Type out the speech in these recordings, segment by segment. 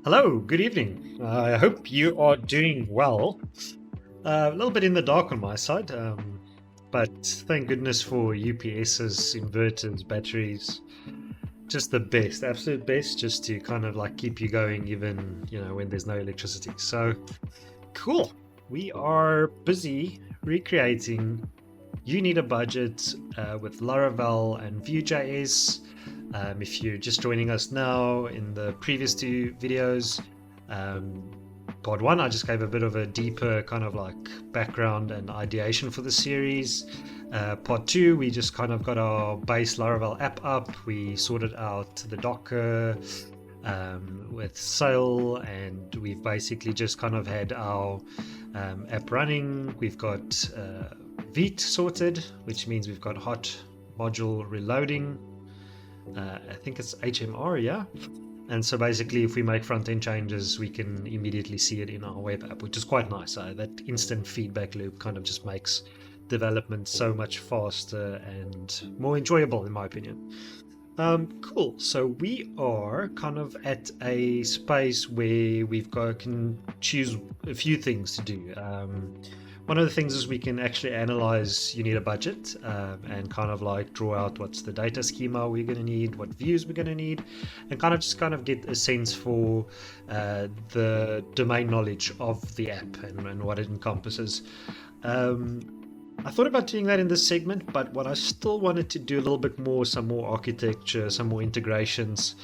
Hello, good evening. I hope you are doing well. A little bit in the dark on my side, but thank goodness for UPSs, inverters, batteries. Just the best, absolute best, just to kind of like keep you going even, when there's no electricity. So, cool. We are busy recreating You Need a Budget with Laravel and Vue.js. If you're just joining us now, in the previous two videos, um, part one, I just gave a bit of a deeper kind of like background and ideation for the series. Part two, we just kind of got our base Laravel app up. We sorted out the Docker with Sail, and we've basically just kind of had our app running. We've got Vite sorted, which means we've got hot module reloading. I think it's HMR, yeah. And so basically, if we make front-end changes, we can immediately see it in our web app, which is quite nice. That instant feedback loop kind of just makes development so much faster and more enjoyable, in my opinion. Cool. So we are kind of at a space where can choose a few things to do. One of the things is we can actually analyze You Need a Budget, and kind of like draw out what's the data schema we're going to need, what views we're going to need, and kind of get a sense for the domain knowledge of the app and what it encompasses. I thought about doing that in this segment, but what I still wanted to do a little bit more, some more architecture, some more integrations.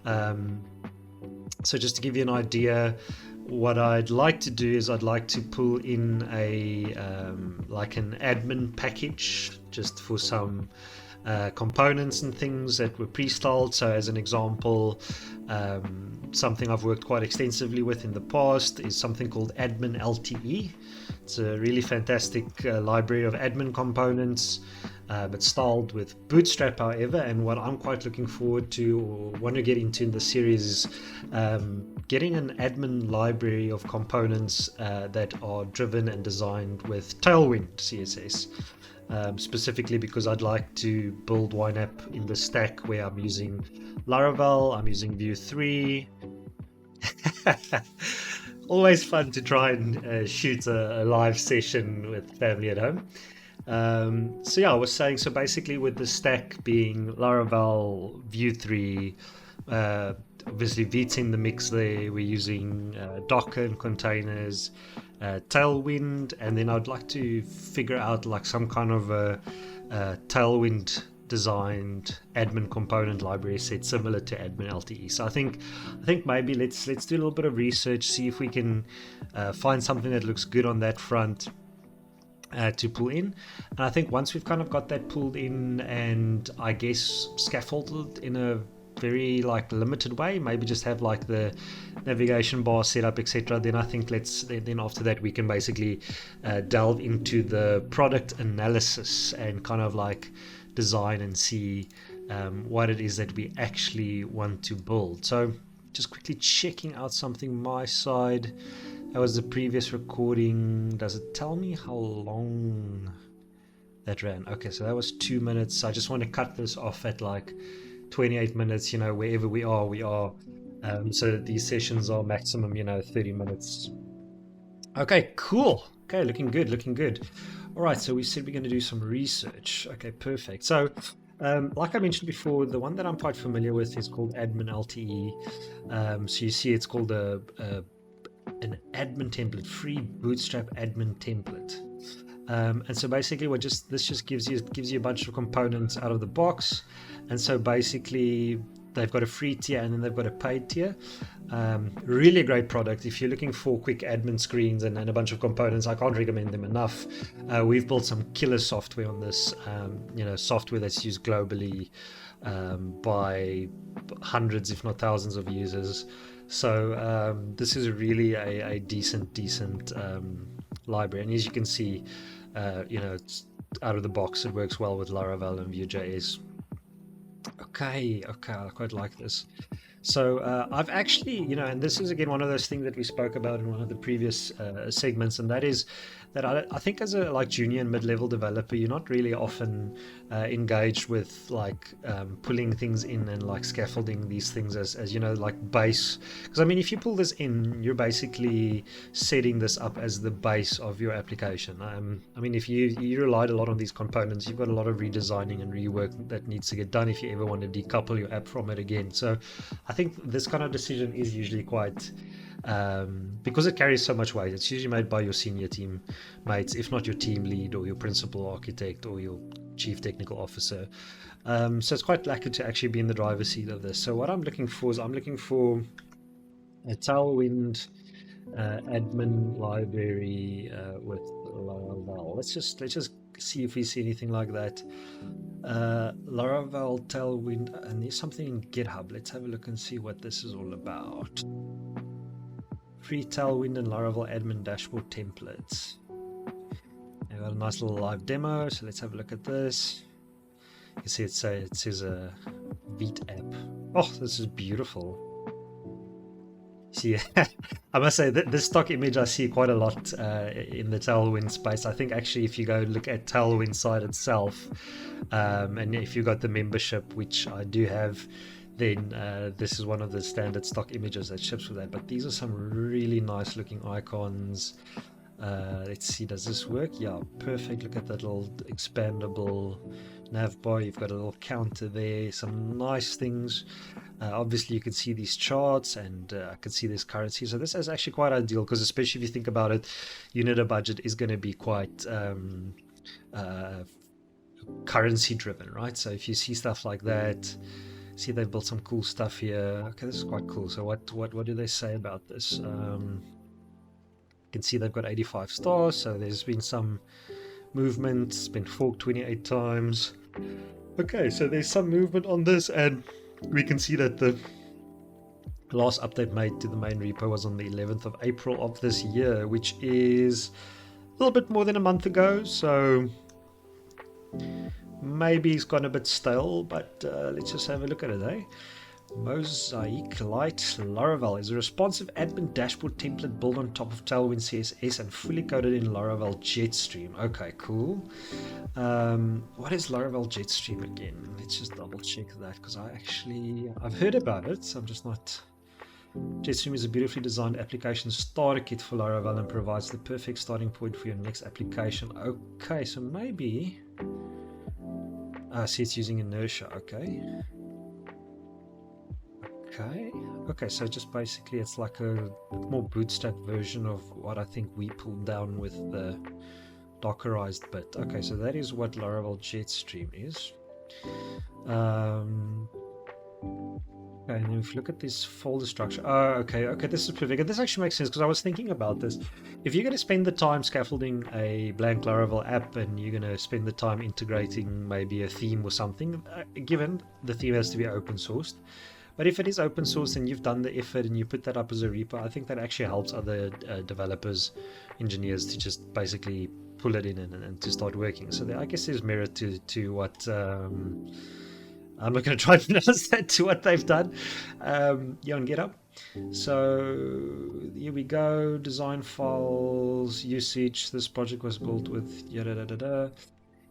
So just to give you an idea, what I'd like to do is I'd like to pull in a like an admin package just for some components and things that were pre-styled. So as an example, something I've worked quite extensively with in the past is something called admin LTE. It's a really fantastic library of admin components. It's styled with Bootstrap, however, and what I'm quite looking forward to or want to get into in the series is getting an admin library of components that are driven and designed with Tailwind CSS. Specifically because I'd like to build YNAB in the stack where I'm using Laravel, I'm using Vue 3. Always fun to try and shoot a live session with family at home. So yeah, I was saying, so basically with the stack being Laravel, Vue 3, obviously Vite's in the mix there, we're using Docker and containers, Tailwind, and then I'd like to figure out like some kind of a Tailwind designed admin component library set similar to admin LTE. So I think maybe let's do a little bit of research, see if we can find something that looks good on that front to pull in. And I think once we've kind of got that pulled in and I guess scaffolded in a very like limited way, maybe just have like the navigation bar set up, etc., then I think then after that we can basically delve into the product analysis and kind of like design and see what it is that we actually want to build. So just quickly checking out something my side. That was the previous recording. Does it tell me how long that ran? Okay, so that was 2 minutes. I just want to cut this off at like 28 minutes, wherever we are, so that these sessions are maximum, 30 minutes. Okay, cool. Okay, looking good. All right, so we said we're going to do some research. Okay, perfect. So, like I mentioned before, the one that I'm quite familiar with is called admin LTE. So you see it's called an admin template, free Bootstrap admin template. And so basically this just gives you a bunch of components out of the box. And so basically they've got a free tier and then they've got a paid tier. Really a great product if you're looking for quick admin screens and a bunch of components. I can't recommend them enough. We've built some killer software on this, software that's used globally by hundreds if not thousands of users. So this is really a decent library, and as you can see, it's out of the box. It works well with Laravel and Vue.js. Okay, I quite like this. So I've actually, and this is again one of those things that we spoke about in one of the previous segments, and that is that I think as a like junior and mid-level developer, you're not really often engaged with like pulling things in and like scaffolding these things as you know, like base. Because I mean, if you pull this in, you're basically setting this up as the base of your application. I mean, if you relied a lot on these components, you've got a lot of redesigning and rework that needs to get done if you ever want to decouple your app from it again. So I think this kind of decision is usually quite because it carries so much weight. It's usually made by your senior team mates, if not your team lead or your principal architect or your chief technical officer. So it's quite lucky to actually be in the driver's seat of this. So what I'm looking for is I'm looking for a Tailwind admin library with Laravel. Let's just see if we see anything like that. Laravel Tailwind, and there's something in GitHub. Let's have a look and see what this is all about. Free Tailwind and Laravel admin dashboard templates. I've got a nice little live demo, so let's have a look at this. You see it says a Vite app. Oh, this is beautiful. See, I must say that this stock image I see quite a lot in the Tailwind space. I think actually if you go look at Tailwind site itself, and if you got the membership, which I do have, then this is one of the standard stock images that ships with that. But these are some really nice looking icons. Let's see, does this work? Yeah, perfect. Look at that little expandable nav bar. You've got a little counter there, some nice things. Obviously you can see these charts, and I can see this currency. So this is actually quite ideal, because especially if you think about it, unit of budget is going to be quite currency driven, right? So if you see stuff like that, see they've built some cool stuff here. Okay, this is quite cool. So what do they say about this? You can see they've got 85 stars, so there's been some movement. It's been forked 28 times. Okay, so there's some movement on this, and we can see that the last update made to the main repo was on the 11th of April of this year, which is a little bit more than a month ago. So maybe it's gone a bit stale, but let's just have a look at it, eh? Mosaic Light Laravel is a responsive admin dashboard template built on top of Tailwind CSS and fully coded in Laravel Jetstream. Okay, cool. What is Laravel Jetstream again? Let's just double check that, because I've heard about it, so I'm just not. Jetstream is a beautifully designed application starter kit for Laravel and provides the perfect starting point for your next application. Okay, so maybe see, it's using inertia. Okay, so just basically it's like a more bootstrap version of what I think we pulled down with the Dockerized bit. Okay, so that is what Laravel Jetstream is. Okay, and if you look at this folder structure, okay, this is perfect. And this actually makes sense, because I was thinking about this. If you're going to spend the time scaffolding a blank Laravel app, and you're going to spend the time integrating maybe a theme or something, given the theme has to be open sourced. But if it is open source and you've done the effort and you put that up as a repo, I think that actually helps other developers, engineers, to just basically pull it in and to start working. So I guess there's merit to what I'm not going to try to pronounce that, to what they've done on GitHub. So here we go. Design files, usage. This project was built with yada da da da.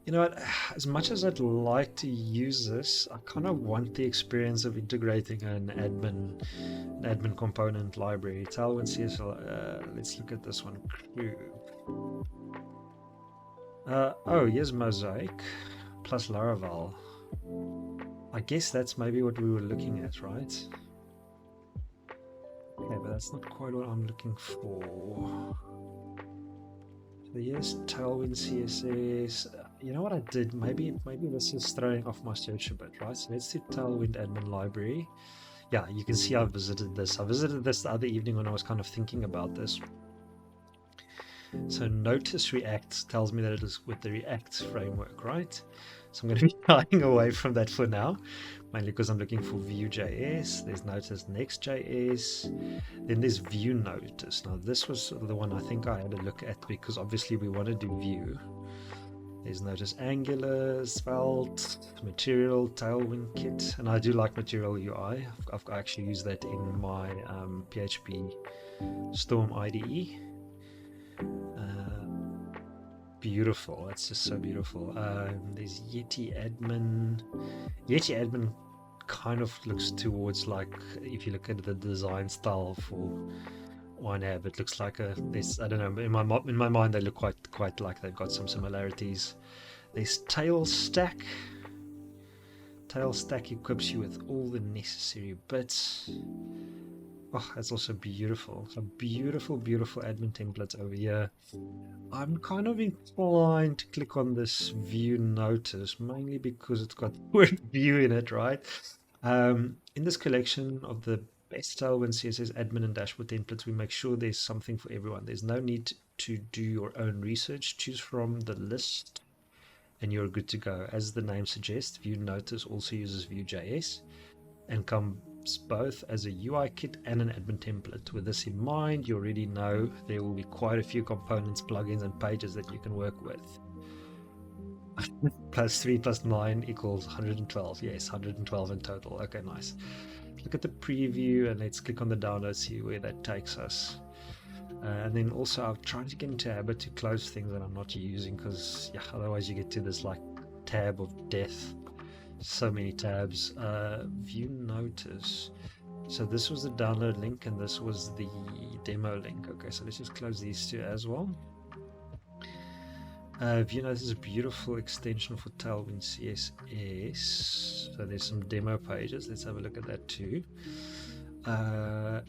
You know what, as much as I'd like to use this, I kind of want the experience of integrating an admin component library. Tailwind CSL, let's look at this one. Oh, here's Mosaic plus Laravel. I guess that's maybe what we were looking at, right? Okay, but that's not quite what I'm looking for. So here's Tailwind CSS. You know what I did? Maybe this is throwing off my search a bit, right? So let's do Tailwind admin library. Yeah, you can see I visited this. I visited this the other evening when I was kind of thinking about this. So Notice React tells me that it is with the React framework, right? So I'm going to be shying away from that for now, mainly because I'm looking for Vue.js. There's Notice Next.js. Then there's Vue Notice. Now this was the one I think I had a look at, because obviously we want to do Vue. There's Notice Angular, Svelte, Material, Tailwind Kit, and I do like Material UI. I've actually used that in my PHP Storm IDE. beautiful. It's just so beautiful. There's Yeti admin. Yeti admin kind of looks towards like, if you look at the design style for YNAB, it looks like a this, I don't know, in my mind they look quite like they've got some similarities. There's tail stack. Tail stack equips you with all the necessary bits. Oh, that's also beautiful. Some beautiful admin templates over here. I'm kind of inclined to click on this view notice, mainly because it's got the word view in it, right? In this collection of the best Tailwind CSS admin and dashboard templates, we make sure there's something for everyone. There's no need to do your own research. Choose from the list and you're good to go. As the name suggests, View Notice also uses Vue.js and comes both as a UI kit and an admin template. With this in mind, you already know there will be quite a few components, plugins, and pages that you can work with. Plus 3 plus 9 equals 112. Yes, 112 in total. Okay, nice. Look at the preview and let's click on the download, see where that takes us. And then also I'm trying to get into a habit to close things that I'm not using, because yeah, otherwise you get to this like tab of death. So many tabs. View notice. So this was the download link and this was the demo link. Okay, so let's just close these two as well. View notice is a beautiful extension for Tailwind CSS. So there's some demo pages. Let's have a look at that too.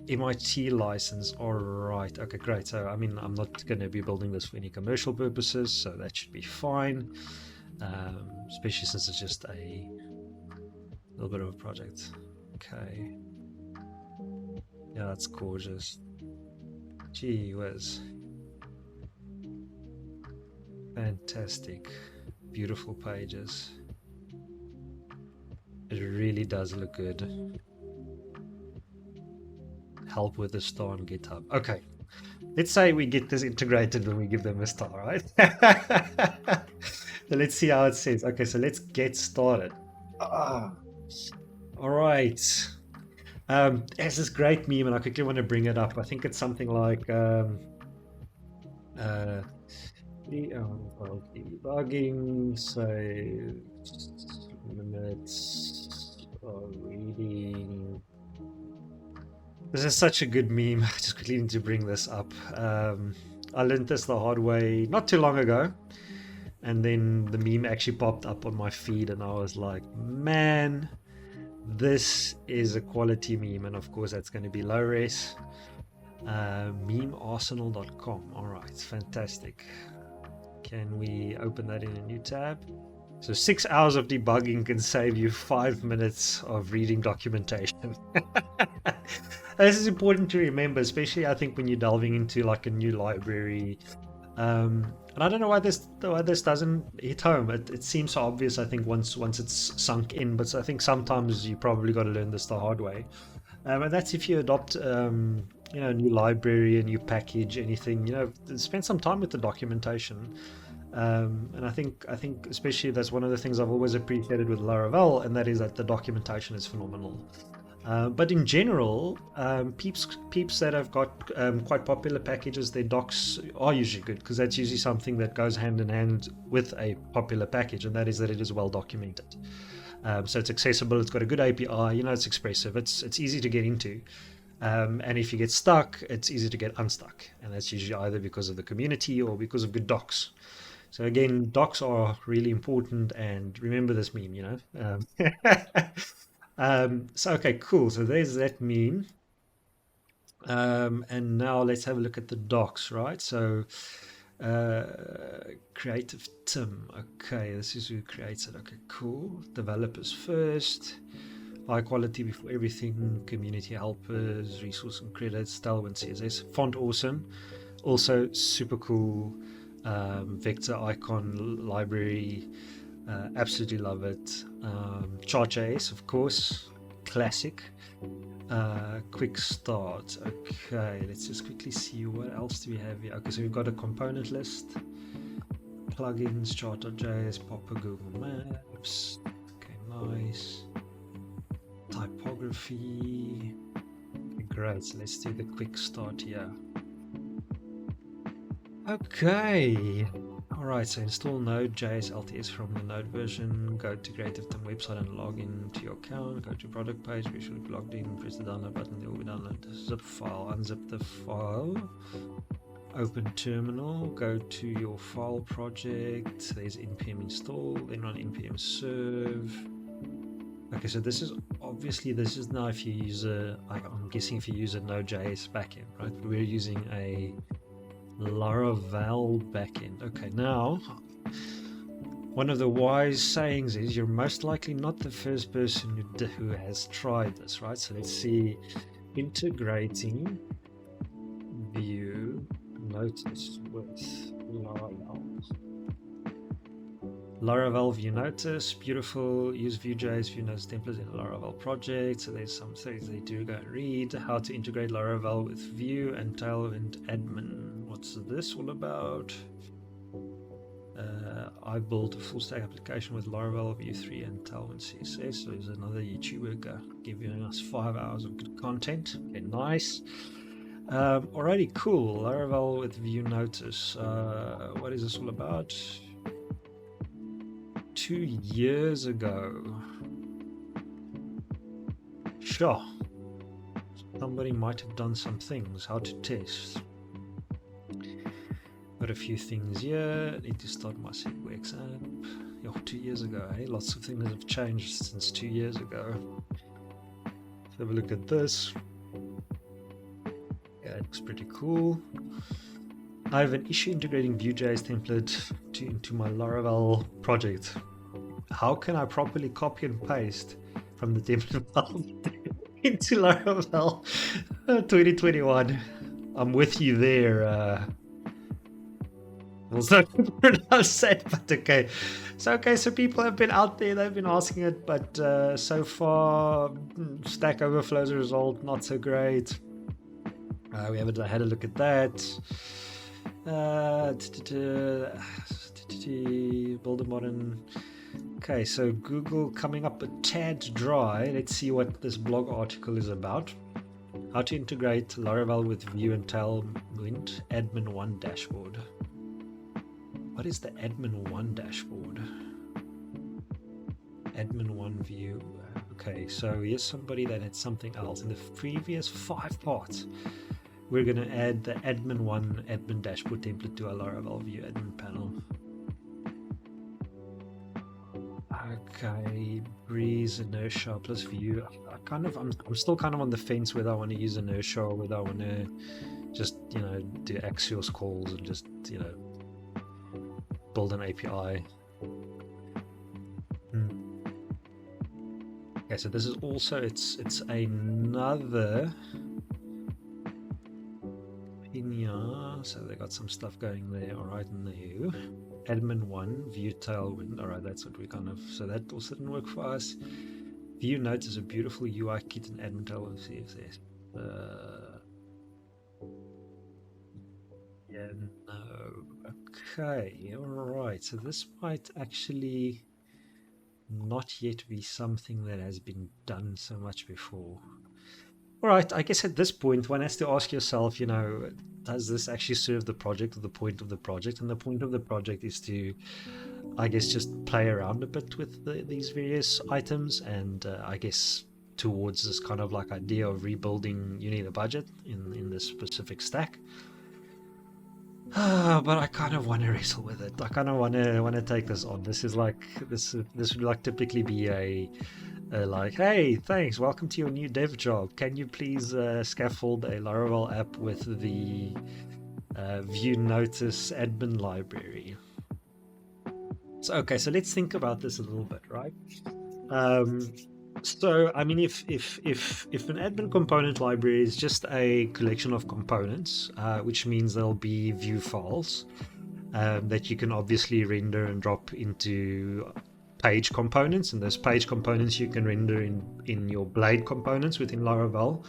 MIT license. All right. Okay, great. So I mean, I'm not going to be building this for any commercial purposes, so that should be fine. Especially since it's just a little bit of a project. Okay. Yeah, that's gorgeous. Gee whiz. Fantastic. Beautiful pages. It really does look good. Help with the star on GitHub. Okay. Let's say we get this integrated when we give them a star, right? So let's see how it says. Okay, so let's get started. All right. There's this great meme, and I quickly want to bring it up. I think it's something like debugging, say minutes of reading. This is such a good meme. I just quickly need to bring this up. I learned this the hard way not too long ago, and then the meme actually popped up on my feed, and I was like, man, this is a quality meme. And of course that's going to be low res. Memearsenal.com. all right, fantastic. Can we open that in a new tab? So 6 hours of debugging can save you 5 minutes of reading documentation. This is important to remember, especially I think when you're delving into like a new library. And I don't know why this doesn't hit home. It seems so obvious, I think, once it's sunk in, but I think sometimes you probably got to learn this the hard way. And that's if you adopt a new library, a new package, anything, spend some time with the documentation. And I think especially that's one of the things I've always appreciated with Laravel, and that is that the documentation is phenomenal. But in general, peeps that have got quite popular packages, their docs are usually good, because that's usually something that goes hand in hand with a popular package, and that is that it is well documented. So it's accessible, it's got a good API, it's expressive, it's easy to get into. And if you get stuck, it's easy to get unstuck. And that's usually either because of the community or because of good docs. So again, docs are really important, and remember this meme, So okay, cool. So there's that meme. And now let's have a look at the docs, right? So Creative Tim. Okay, this is who creates it. Okay, cool. Developers first. High quality before everything. Community helpers, resource and credits. Tailwind CSS. Font awesome. Also super cool. Vector icon library. Absolutely love it. Chart.js, of course. Classic. Quick start. Okay, let's just quickly see what else do we have here. Okay, so we've got a component list, plugins, chart.js, Popper, Google Maps. Okay, nice. Typography. Okay, great. So let's do the quick start here. Okay. All Alright, so install Node.js LTS from the Node version, go to CreativeTim website and log in to your account, go to product page, where you should be logged in, press the download button, there will be download the zip file, unzip the file, open terminal, go to your file project, there's npm install, then run npm serve. Okay, so this is obviously, this is now if you use a, I'm guessing if you use a Node.js backend, right? We're using a Laravel backend. Okay, now one of the wise sayings is you're most likely not the first person who has tried this, right? So let's see, integrating Vue Notice with Laravel. Laravel Vue Notice, beautiful. Use Vue.js Vue Notice templates in a Laravel project. So there's some things they do. Go and read how to integrate Laravel with Vue and Tailwind admin. What's this all about? I built a full stack application with Laravel, Vue 3 and Tailwind CSS. So there's another YouTuber giving us 5 hours of good content. Okay, nice. Alrighty, cool. Laravel with Vue Notice. What is this all about? 2 years ago. Sure. Somebody might have done some things. How to test. Got a few things here. Need to start my SegWix app. Yo, 2 years ago, eh? Lots of things have changed since 2 years ago. Let's have a look at this. Yeah, it looks pretty cool. I have an issue integrating Vue.js template into my Laravel project. How can I properly copy and paste from the template file into Laravel 2021? I'm with you there. Also pronounce that, but okay. So people have been out there, they've been asking it, but so far Stack Overflow's result not so great. We haven't had a look at that. Build a modern. Okay, so Google coming up a tad dry. Let's see what this blog article is about. How to integrate Laravel with Vue and Tailwind Admin 1 dashboard. What is the Admin 1 dashboard? Admin 1 Vue. Okay, so here's somebody that had something else. In the previous 5 parts, we're going to add the Admin 1 admin dashboard template to our Laravel Vue admin panel. Okay, Breeze, Inertia plus Vue. I'm still kind of on the fence whether I want to use Inertia or whether I want to just, do Axios calls and just, build an API. Okay, so this is also it's another Pinya, so they got some stuff going there. All right, new admin 1 Vue Tailwind. All right, that's what we so that also didn't work for us. Vue Notes is a beautiful UI kit and admin Tailwind CSS. Yeah, no. Okay, alright, so this might actually not yet be something that has been done so much before. Alright, I guess at this point one has to ask yourself, does this actually serve the project or the point of the project? And the point of the project is to, I guess, just play around a bit with these various items, and I guess towards this kind of like idea of rebuilding, you need a budget in this specific stack. But I kind of want to wrestle with it. I kind of want to take this on. This is like this would like typically be a like, hey, thanks, welcome to your new dev job. Can you please scaffold a Laravel app with the Vue Notice admin library? So okay, so let's think about this a little bit, right? So I mean, if an admin component library is just a collection of components, which means there'll be Vue files that you can obviously render and drop into page components, and those page components you can render in your blade components within Laravel.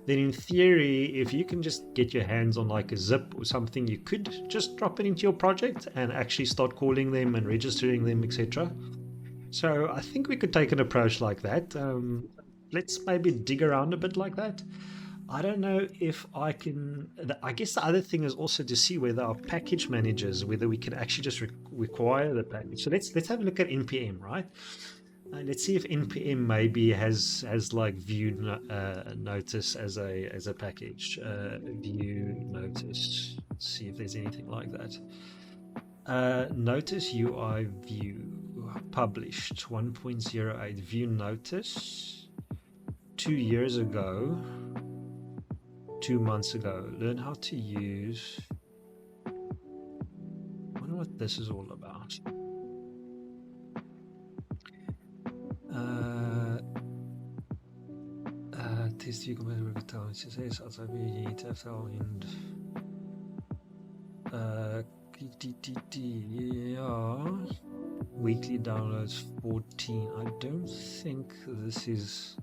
Then in theory, if you can just get your hands on like a zip or something, you could just drop it into your project and actually start calling them and registering them, etc. So I think we could take an approach like that. Let's maybe dig around a bit like that. I don't know if I can. I guess the other thing is also to see whether our package managers, whether we can actually just require the package. So let's have a look at npm, right? Let's see if npm maybe has like view notice as a package. View notice. Let's see if there's anything like that. Notice UI view published 1.08 view notice 2 years ago. 2 months ago. Learn how to use. I wonder what this is all about. Test view compatible with time. CSS outside view. You need to have and yeah. Weekly downloads 14. I don't think this is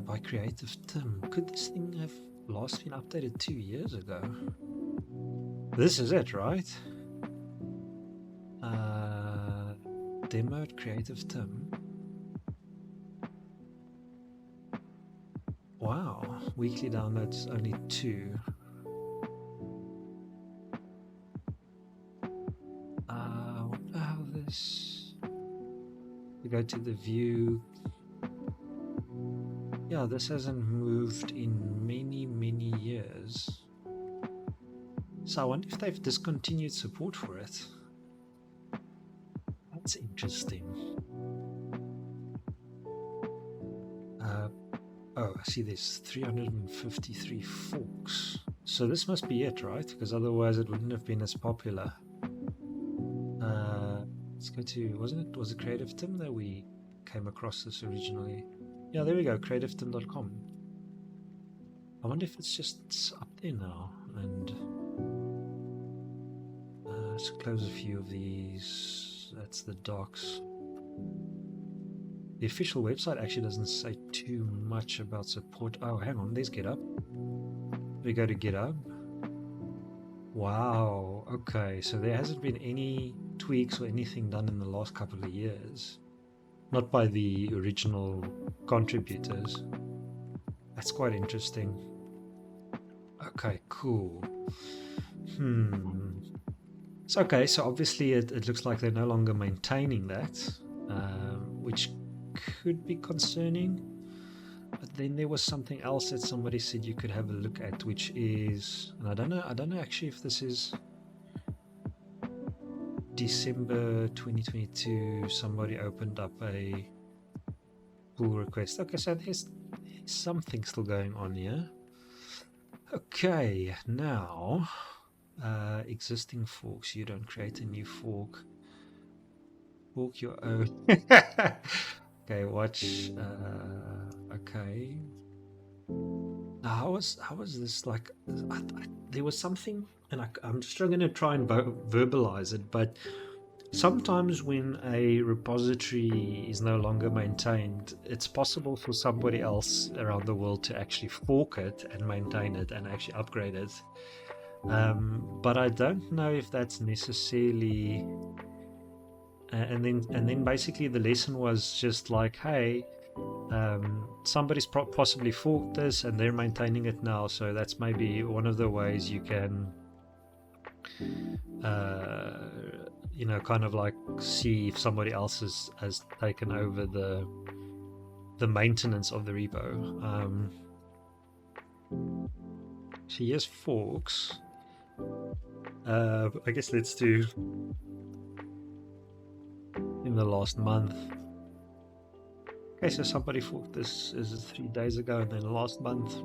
by Creative Tim. Could this thing have last been updated 2 years ago? This is it, right? Demo at Creative Tim. Wow, weekly downloads only 2. Wonder how this. We go to the view. Yeah, this hasn't moved in many years. So I wonder if they've discontinued support for it. That's interesting. Oh, I see there's 353 forks. So this must be it, right? Because otherwise it wouldn't have been as popular. Let's go to, was it Creative Tim that we came across this originally? Yeah, there we go, creativetim.com. I wonder if it's just up there now. And let's close a few of these. That's the docs. The official website actually doesn't say too much about support. Oh, hang on, there's GitHub. We go to GitHub. Wow, okay, so there hasn't been any tweaks or anything done in the last couple of years. Not by the original contributors. That's quite interesting. Okay, cool. So, okay, so obviously it looks like they're no longer maintaining that, which could be concerning. But then there was something else that somebody said you could have a look at, which is, and I don't know actually if this is December 2022, somebody opened up a pull request. Okay, so there's something still going on here. Okay, now existing forks. You don't create a new fork. Fork your own. Okay, watch. Okay. Now, how was this like? There was something, and I'm just going to try and verbalize it. But sometimes when a repository is no longer maintained, it's possible for somebody else around the world to actually fork it and maintain it and actually upgrade it. But I don't know if that's necessarily. And then basically the lesson was just like, hey, somebody's possibly forked this and they're maintaining it now, so that's maybe one of the ways you can kind of like see if somebody else has taken over the maintenance of the repo. So here's forks. I guess let's do in the last month. Okay, so somebody forked this is 3 days ago, and then last month.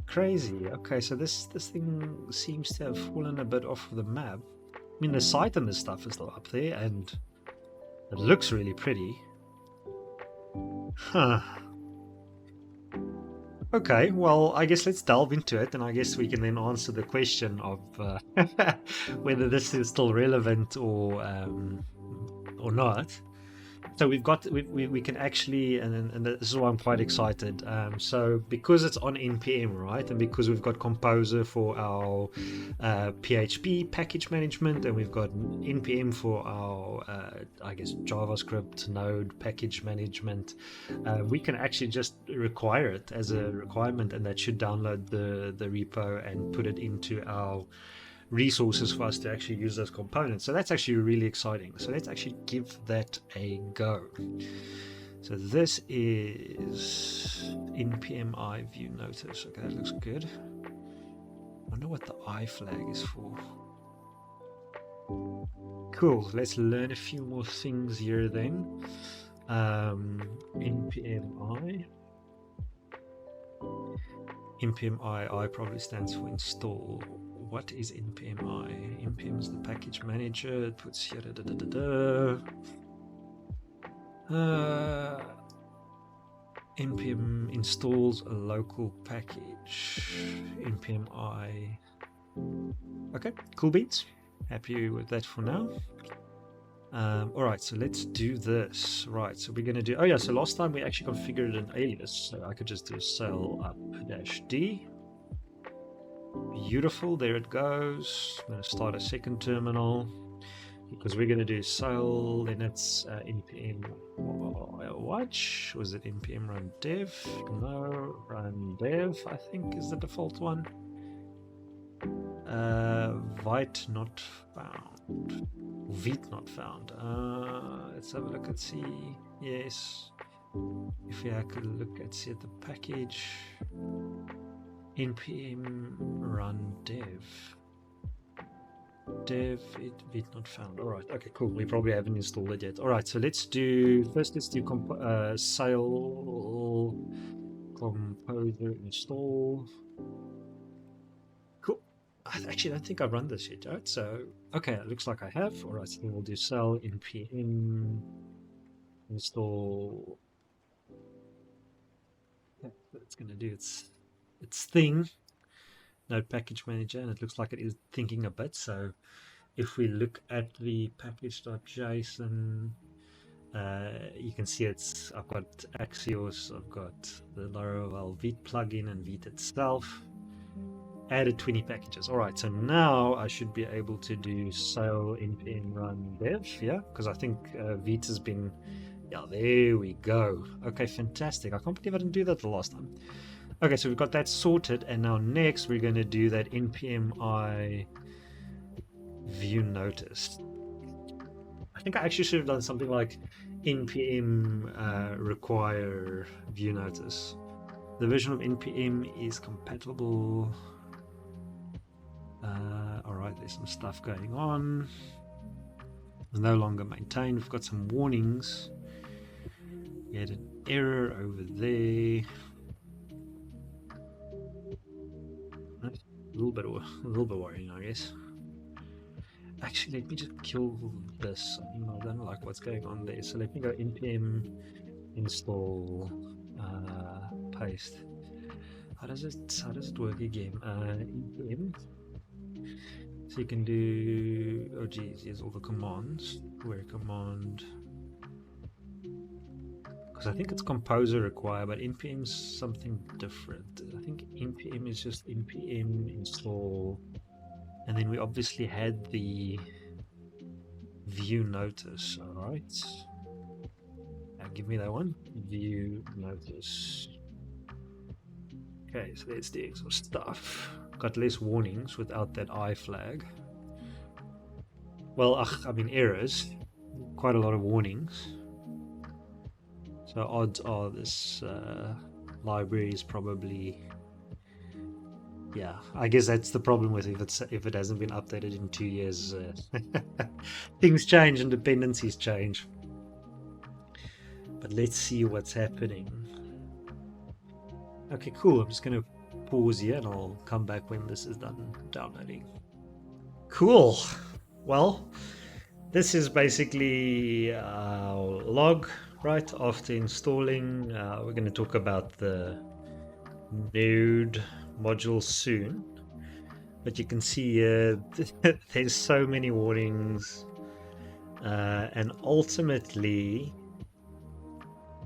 Crazy. Okay, so this thing seems to have fallen a bit off the map. I mean, the site and the stuff is still up there, and it looks really pretty. Huh. Okay, well, I guess let's delve into it, and I guess we can then answer the question of whether this is still relevant or not. So we can actually, and this is why I'm quite excited. So because it's on npm, right, and because we've got Composer for our PHP package management, and we've got npm for our I guess JavaScript Node package management, we can actually just require it as a requirement, and that should download the repo and put it into our resources for us to actually use those components. So that's actually really exciting. So let's actually give that a go. So this is npm I view notice. Okay, that looks good. I wonder what the I flag is for. Cool. Let's learn a few more things here then. npm I probably stands for install. What is npm I? npm is the package manager. It puts here npm installs a local package. npm I. Okay, cool beans. Happy with that for now. All right, so let's do this. Right, so we're going to do. Oh yeah, so last time we actually configured an alias, so I could just do cell up -d. Beautiful, there it goes. I'm going to start a second terminal because we're going to do cell, then it's npm watch. Was it npm run dev? No, run dev, I think is the default one. Vite not found. Vite not found. Let's have a look and see. Yes. If we could look and see at the package. npm run dev. Dev it not found. All right. Okay. Cool. We probably haven't installed it yet. All right. So let's do sail composer install. Cool. I actually don't think I've run this yet. Right. So okay. It looks like I have. All right. So then we'll do sail npm install. It's going to do its thing. Node package manager, and it looks like it is thinking a bit. So if we look at the package.json, you can see I've got Axios, I've got the Laravel Vite plugin and Vite itself. Added 20 packages. All right, so now I should be able to do sail npm run dev, yeah, because I think Vite has been, yeah, there we go. Okay, fantastic. I can't believe I didn't do that the last time. Okay, so we've got that sorted, and now next we're going to do that npm I view notice. I think I actually should have done something like npm require view notice. The version of npm is compatible. All right, there's some stuff going on. It's no longer maintained. We've got some warnings. We had an error over there. A little bit worrying, I guess. Actually, let me just kill this. I don't like what's going on there. So let me go npm install paste. How does it work again? npm. So you can do. Oh geez, here's all the commands. Where command? Because I think it's composer require, but npm is something different. I think npm is just npm install, and then we obviously had the view notice. All right, now give me that one. View notice. Okay, so let's do some stuff. Got less warnings without that I flag. Well, I mean errors. Quite a lot of warnings. So odds are this library is probably, yeah. I guess that's the problem with if it hasn't been updated in 2 years. Things change and dependencies change. But let's see what's happening. Okay, cool. I'm just going to pause here and I'll come back when this is done downloading. Cool. Well, this is basically our log. Right after installing, we're going to talk about the Node module soon. But you can see here, there's so many warnings. And ultimately,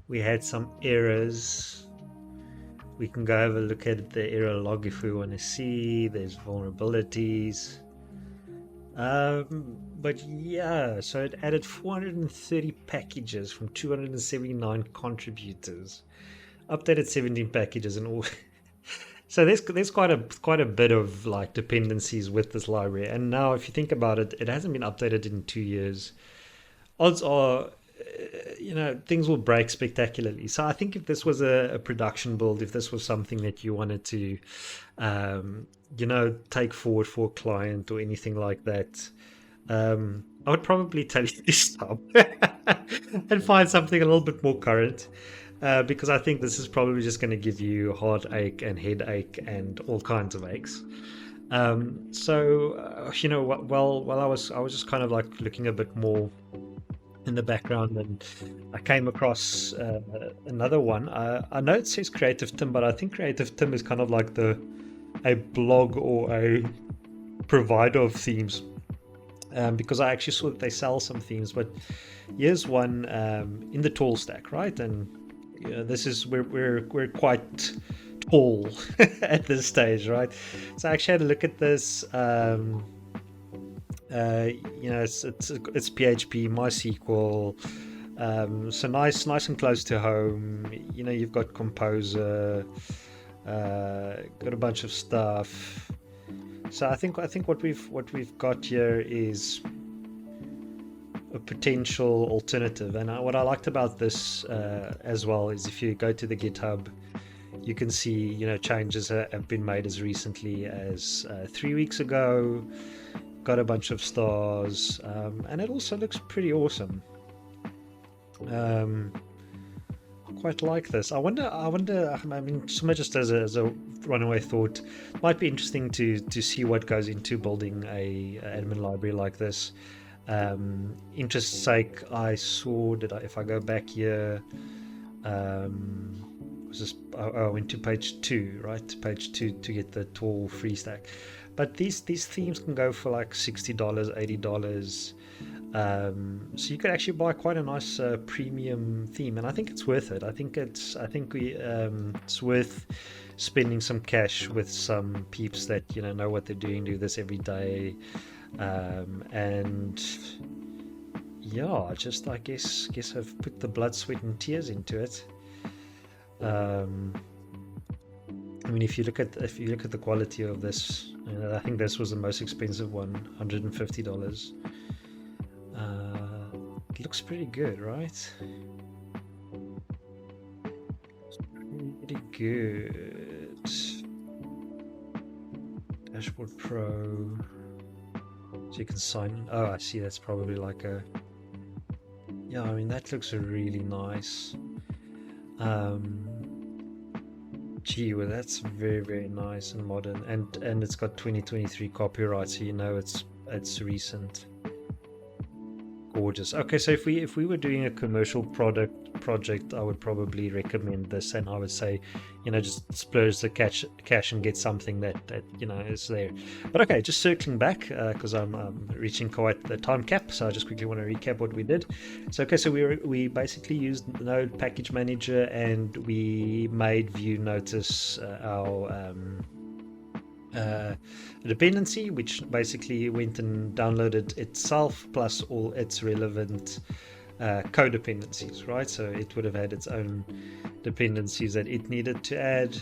we had some errors. We can go have a look at the error log if we want to see. There's vulnerabilities. But yeah, so it added 430 packages from 279 contributors, updated 17 packages, and all. So there's quite a bit of like dependencies with this library. And now, if you think about it, it hasn't been updated in 2 years. Odds are, things will break spectacularly. So I think if this was a production build, if this was something that you wanted to, take forward for a client or anything like that, I would probably tell you to stop and find something a little bit more current. Because I think this is probably just going to give you heartache and headache and all kinds of aches. While I was just kind of like looking a bit more in the background, and I came across another one. I know it says Creative Tim, but I think Creative Tim is kind of like a blog or a provider of themes. Because I actually saw that they sell some themes, but here's one in the tall stack, right? And this is we're quite tall at this stage, right? So I actually had a look at this. It's PHP, MySQL, so nice and close to home. You've got Composer, got a bunch of stuff. So I think what we've got here is a potential alternative. And what I liked about this as well is if you go to the GitHub, you can see changes have been made as recently as 3 weeks ago. Got a bunch of stars, and it also looks pretty awesome. Quite like this. I wonder. I mean, just as a runaway thought, might be interesting to see what goes into building a admin library like this. Interest's sake, I saw if I go back here, was this? I went to page 2, right? Page 2 to get the tall free stack. But these themes can go for like $60, $80. So you could actually buy quite a nice premium theme, and I think it's worth it. I think it's worth spending some cash with some peeps that know what they're doing, do this every day, and yeah, just I guess I've put the blood, sweat, and tears into it. I mean, if you look at the quality of this, I think this was the most expensive one, $150. It looks pretty good, right? Pretty good. Dashboard Pro. So you can sign. Oh, I see. That's probably like a. Yeah, I mean that looks really nice. Gee, well, that's very, very nice and modern, and it's got 2023 copyright, so it's recent. Gorgeous. Okay, so if we were doing a commercial project, I would probably recommend this, and I would say, just splurge the cash and get something that is there. But okay, just circling back because I'm reaching quite the time cap, so I just quickly want to recap what we did. So okay, so we basically used Node Package Manager, and we made View Notice our a dependency, which basically went and downloaded itself plus all its relevant codependencies, right? So it would have had its own dependencies that it needed to add.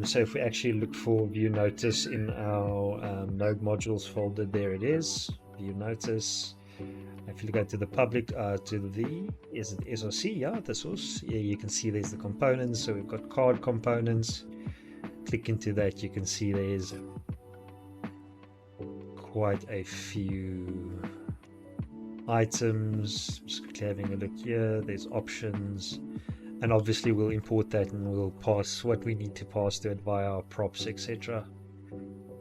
So if we actually look for View Notice in our Node modules folder, there it is, View Notice. If you go to the public, is it SRC? Yeah, the source. Yeah, you can see there's the components. So we've got card components. Click into that, you can see there's quite a few items. Just quickly having a look here, there's options, and obviously we'll import that and we'll pass what we need to pass to it via our props, etc.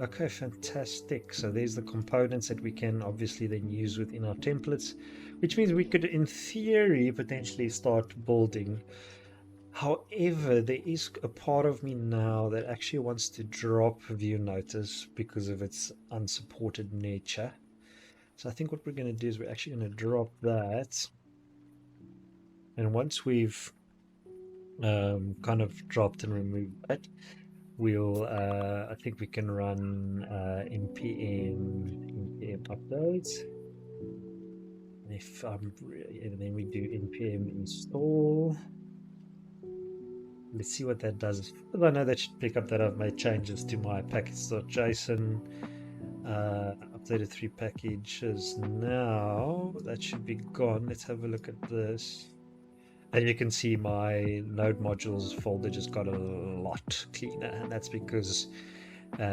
Okay, fantastic. So there's the components that we can obviously then use within our templates, which means we could in theory potentially start building. However, there is a part of me now that actually wants to drop View Notice because of its unsupported nature. So I think what we're going to do is we're actually going to drop that. And once we've kind of dropped and removed that. We'll, I think we can run npm uploads. And if and then we do npm install. Let's see what that does. I know that should pick up that I've made changes to my package.json. Updated 3 packages now. That should be gone. Let's have a look at this. And you can see my node modules folder just got a lot cleaner, and that's because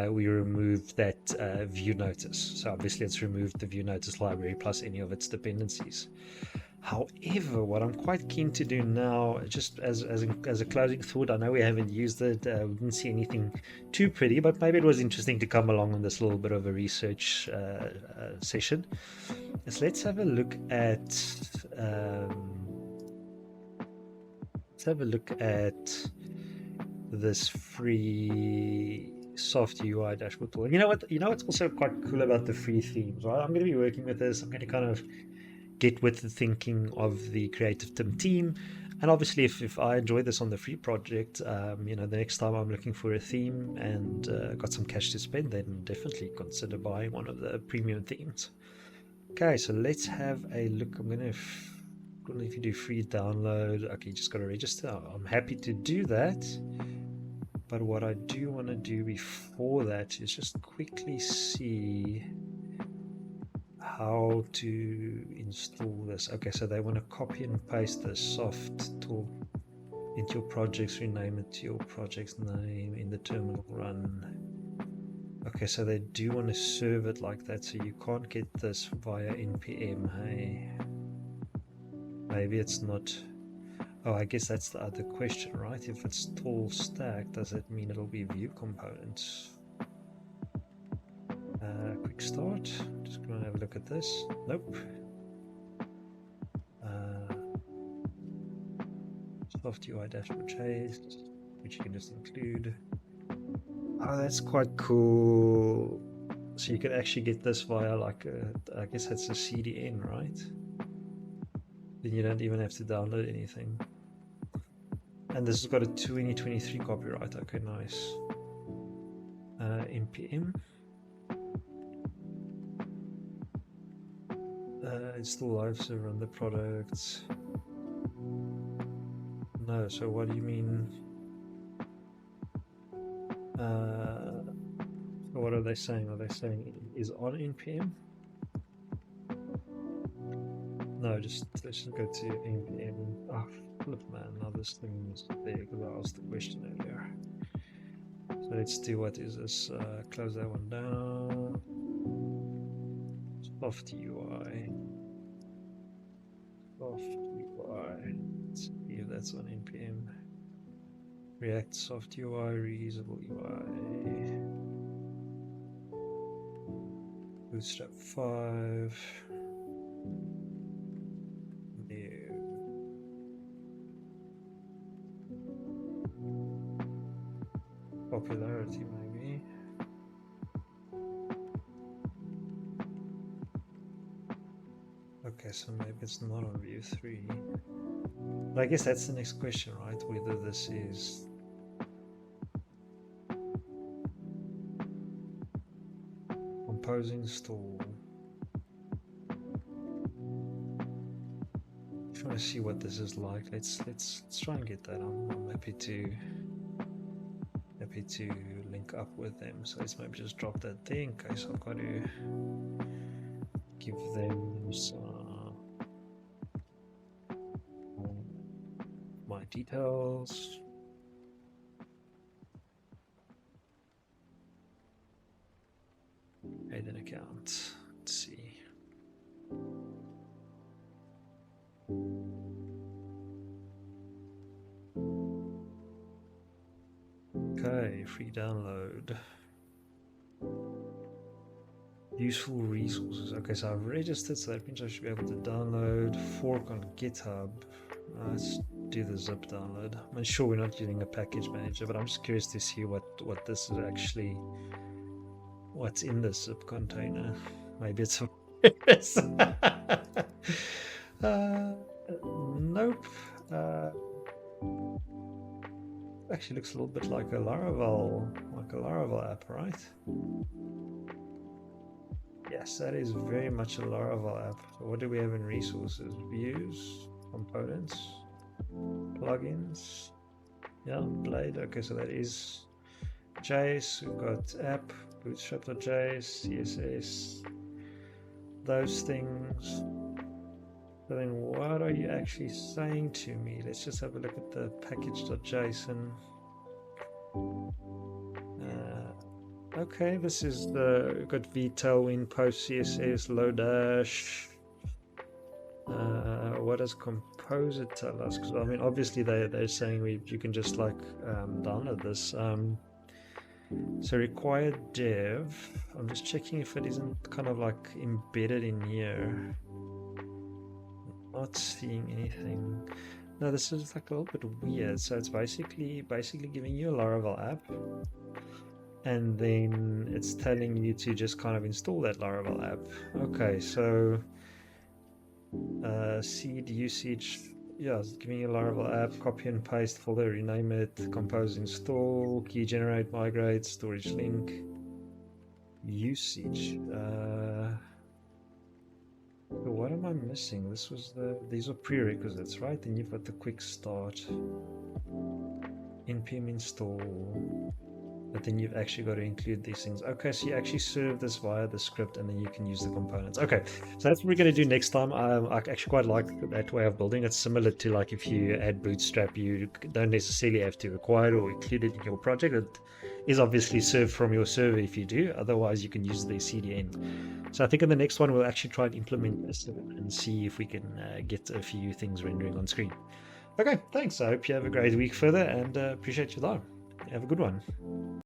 we removed that view notice. So obviously it's removed the view notice library plus any of its dependencies. However, what I'm quite keen to do now, just as a closing thought, I know we haven't used it, we didn't see anything too pretty, but maybe it was interesting to come along on this little bit of a research session. Let's have a look at this free soft UI dashboard tool. And you know what? You know what's also quite cool about the free themes, right? I'm going to be working with this. I'm going to kind of get with the thinking of the Creative Tim team. And obviously, if I enjoy this on the free project, you know, the next time I'm looking for a theme and got some cash to spend, then definitely consider buying one of the premium themes. Okay, so let's have a look. I'm going to, if you do free download, okay, you just got to register. I'm happy to do that. But what I do want to do before that is just quickly see how to install this. Okay, so they want to copy and paste the soft tool into your projects, rename it to your project's name in the terminal run. Okay, so they do want to serve it like that, so you can't get this via npm. Hey, maybe it's not. Oh, I guess that's the other question, right? If it's tall stack, does it mean it'll be view components? Quick start. Just going to have a look at this. Nope. Soft UI dashboard chase, which you can just include. Oh, that's quite cool. So you can actually get this via like I guess that's a CDN, right? Then you don't even have to download anything. And this has got a 2023 copyright. Okay, nice. npm. Install live server on the products. No, so what do you mean? So what are they saying? Are they saying it is on npm? No, just let's just go to npm. Oh, flip man, now this thing is there because I asked the question earlier. So let's do, what is this? Close that one down. Soft UI. Soft UI. Let's see if that's on npm. React Soft UI, reusable UI. Bootstrap 5. Popularity maybe. Okay, so maybe it's not on view 3. But I guess that's the next question, right? Whether this is compose install. If you want to see what this is like, let's try and get that. I'm happy to link up with them. So let's maybe just drop that there in case I've got to give them some my details. Add an account. Let's see. Okay, free download. Useful resources. Okay, so I've registered, so that means I should be able to download. Fork on GitHub. Let's do the zip download. I'm sure we're not using a package manager, but I'm just curious to see what this is actually. What's in the zip container? Maybe it's a virus. Nope. actually looks a little bit like a Laravel app, right? Yes, that is very much a Laravel app. So what do we have in resources? Views, components, plugins. Yeah, Blade. Okay, so that is JS. We've got app, bootstrap.js, CSS, those things. So then what are you actually saying to me? Let's just have a look at the package.json. Okay, this is we've got vtailwind, post CSS, Lodash. What does Composer tell us? Because I mean, obviously they're saying you can just like download this. So required dev. I'm just checking if it isn't kind of like embedded in here. Not seeing anything. No, this is like a little bit weird. So it's basically giving you a Laravel app, and then it's telling you to just kind of install that Laravel app. Okay, so seed usage. Yeah, it's giving you a Laravel app, copy and paste folder, rename it, compose, install, key generate, migrate, storage link, usage. So what am I missing? These are prerequisites, right? Then you've got the quick start, npm install, but then you've actually got to include these things. Okay, so you actually serve this via the script, and then you can use the components. Okay, so that's what we're going to do next time. I actually quite like that way of building. It's similar to like if you add Bootstrap, you don't necessarily have to require it or include it in your project. It is obviously served from your server if you do. Otherwise, you can use the CDN. So I think in the next one, we'll actually try and implement this and see if we can get a few things rendering on screen. Okay, thanks. I hope you have a great week further, and appreciate your time. Have a good one.